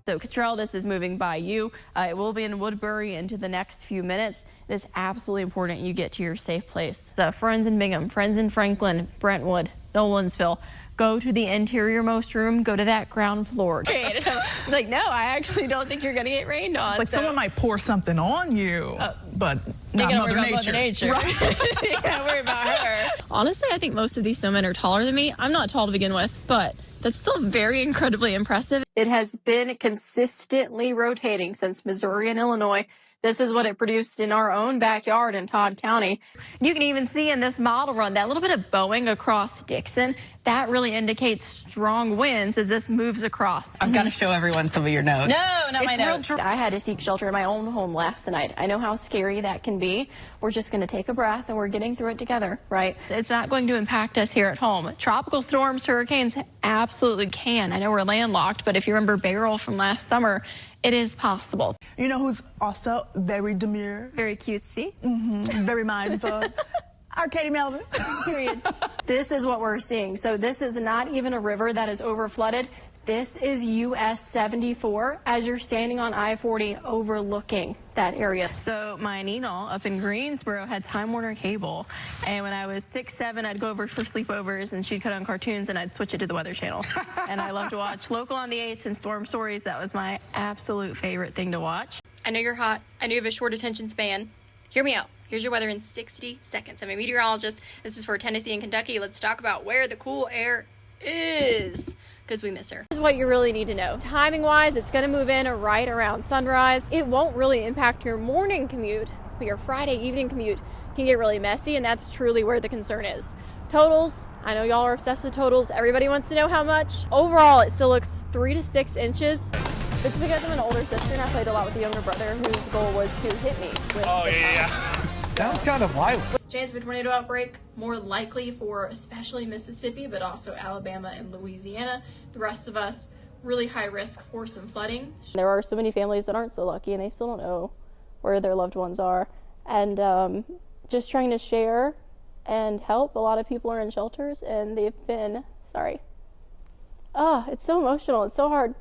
So Cottrell, this is moving by you. It will be in Woodbury into the next few minutes. It is absolutely important you get to your safe place. Friends in Bingham, friends in Franklin, Brentwood, Nolensville, go to the interior-most room, go to that ground floor. Like, no, I actually don't think you're going to get rained on. It's like someone might pour something on you, but not Mother Nature. Right. You gotta worry about her. Honestly, I think most of these snowmen are taller than me. I'm not tall to begin with, but that's still very incredibly impressive. It has been consistently rotating since Missouri and Illinois. This is what it produced in our own backyard in Todd County. You can even see in this model run that little bit of bowing across Dixon. That really indicates strong winds as this moves across. I've got to show everyone some of your notes. No, not my notes. I had to seek shelter in my own home last night. I know how scary that can be. We're just going to take a breath and we're getting through it together, right? It's not going to impact us here at home. Tropical storms, hurricanes absolutely can. I know we're landlocked, but if you remember Beryl from last summer, it is possible. You know who's also very demure? Very cutesy. Very mindful. Our Katie Melvin. Period. This is what we're seeing. So this is not even a river that is over flooded. This is US 74 as you're standing on I-40 overlooking that area. So my Neenal up in Greensboro had Time Warner cable, and when I was 6, 7, I'd go over for sleepovers and she'd cut on cartoons and I'd switch it to the Weather Channel. And I love to watch Local on the 8s and Storm Stories. That was my absolute favorite thing to watch. I know you're hot. I know you have a short attention span. Hear me out. Here's your weather in 60 seconds. I'm a meteorologist. This is for Tennessee and Kentucky. Let's talk about where the cool air is, because we miss her. This is what you really need to know. Timing-wise, it's going to move in right around sunrise. It won't really impact your morning commute, but your Friday evening commute can get really messy, and that's truly where the concern is. Totals, I know y'all are obsessed with totals. Everybody wants to know how much. Overall, it still looks 3 to 6 inches. It's because I'm an older sister and I played a lot with a younger brother whose goal was to hit me with Sounds kind of violent. Chance of a tornado outbreak, more likely for especially Mississippi, but also Alabama and Louisiana. The rest of us, really high risk for some flooding. There are so many families that aren't so lucky and they still don't know where their loved ones are. And just trying to share and help. A lot of people are in shelters and they've been, it's so emotional, it's so hard.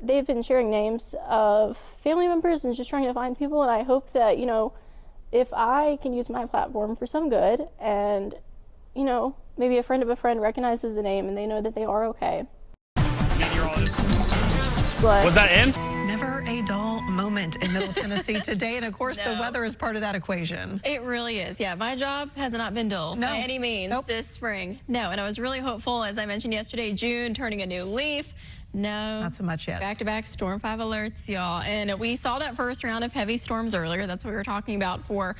They've been sharing names of family members and just trying to find people, and I hope that, if I can use my platform for some good and, maybe a friend of a friend recognizes the name and they know that they are okay. Meteorologist. Was that in? Never a dull moment in Middle Tennessee today, and of course the weather is part of that equation. It really is. Yeah, my job has not been dull by any means this spring. No, and I was really hopeful, as I mentioned yesterday, June turning a new leaf. No. Not so much yet. Back-to-back Storm 5 alerts, y'all. And we saw that first round of heavy storms earlier. That's what we were talking about for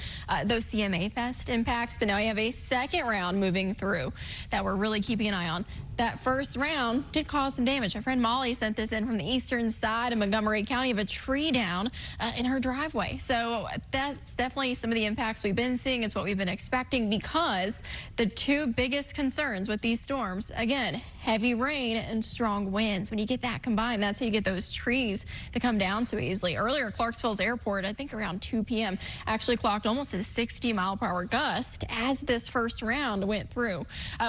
those CMA Fest impacts. But now we have a second round moving through that we're really keeping an eye on. That first round did cause some damage. My friend Molly sent this in from the eastern side of Montgomery County of a tree down in her driveway. So that's definitely some of the impacts we've been seeing. It's what we've been expecting because the two biggest concerns with these storms, again, heavy rain and strong winds. When you get that combined, that's how you get those trees to come down so easily. Earlier, Clarksville's airport, I think around 2 p.m., actually clocked almost a 60-mile-per-hour gust as this first round went through.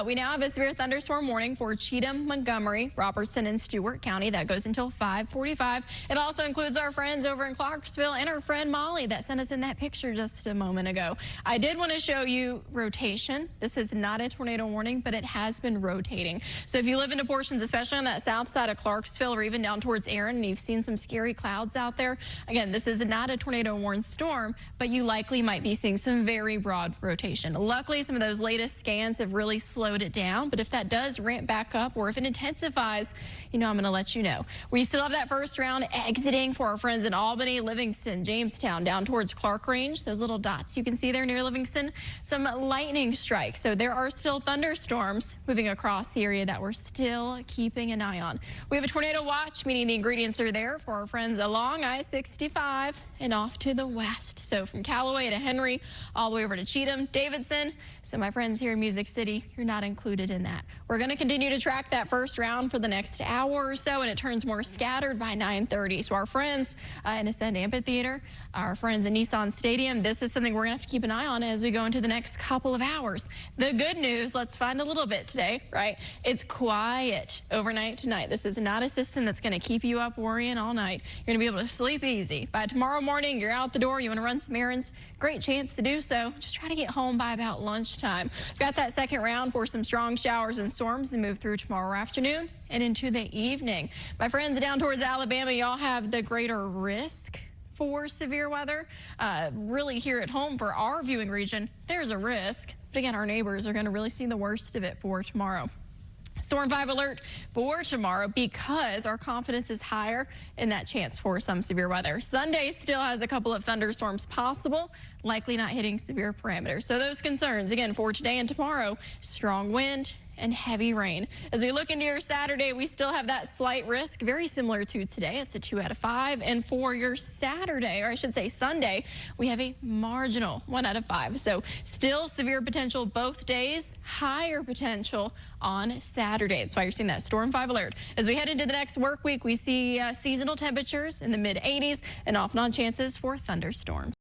We now have a severe thunderstorm warning for Cheatham, Montgomery, Robertson, and Stewart County. That goes until 5:45. It also includes our friends over in Clarksville and our friend Molly that sent us in that picture just a moment ago. I did want to show you rotation. This is not a tornado warning, but it has been rotating. So if you live into portions, especially on that south side of Clarksville or even down towards Erin, and you've seen some scary clouds out there, again, this is not a tornado warned storm, but you likely might be seeing some very broad rotation. Luckily, some of those latest scans have really slowed it down, but if that does ramp back up or if it intensifies, I'm going to let you know. We still have that first round exiting for our friends in Albany, Livingston, Jamestown, down towards Clark Range. Those little dots you can see there near Livingston, some lightning strikes. So there are still thunderstorms moving across the area that we're still keeping an eye on. We have a tornado watch, meaning the ingredients are there for our friends along I-65 and off to the west. So from Callaway to Henry, all the way over to Cheatham, Davidson. So my friends here in Music City, you're not included in that. We're going to continue to track that first round for the next hour or so, and it turns more scattered by 9:30. So our friends in Ascend Amphitheater, our friends in Nissan Stadium, this is something we're going to have to keep an eye on as we go into the next couple of hours. The good news, let's find a little bit today, right? It's quiet overnight tonight. This is not a system that's going to keep you up worrying all night. You're going to be able to sleep easy. By tomorrow morning, you're out the door, you want to run some errands, great chance to do so. Just try to get home by about lunchtime. We've got that second round for some strong showers and storms to move through tomorrow afternoon and into the evening. My friends down towards Alabama, y'all have the greater risk for severe weather. Really here at home for our viewing region, there's a risk. But again, our neighbors are going to really see the worst of it for tomorrow. Storm 5 alert for tomorrow because our confidence is higher in that chance for some severe weather. Sunday still has a couple of thunderstorms possible, likely not hitting severe parameters. So those concerns, again, for today and tomorrow, strong wind and heavy rain. As we look into your Saturday, we still have that slight risk, very similar to today. It's a 2 out of 5. And for your Saturday, or I should say Sunday, we have a marginal 1 out of 5. So still severe potential both days, higher potential on Saturday. That's why you're seeing that Storm 5 alert. As we head into the next work week, we see seasonal temperatures in the mid-80s and off and on chances for thunderstorms.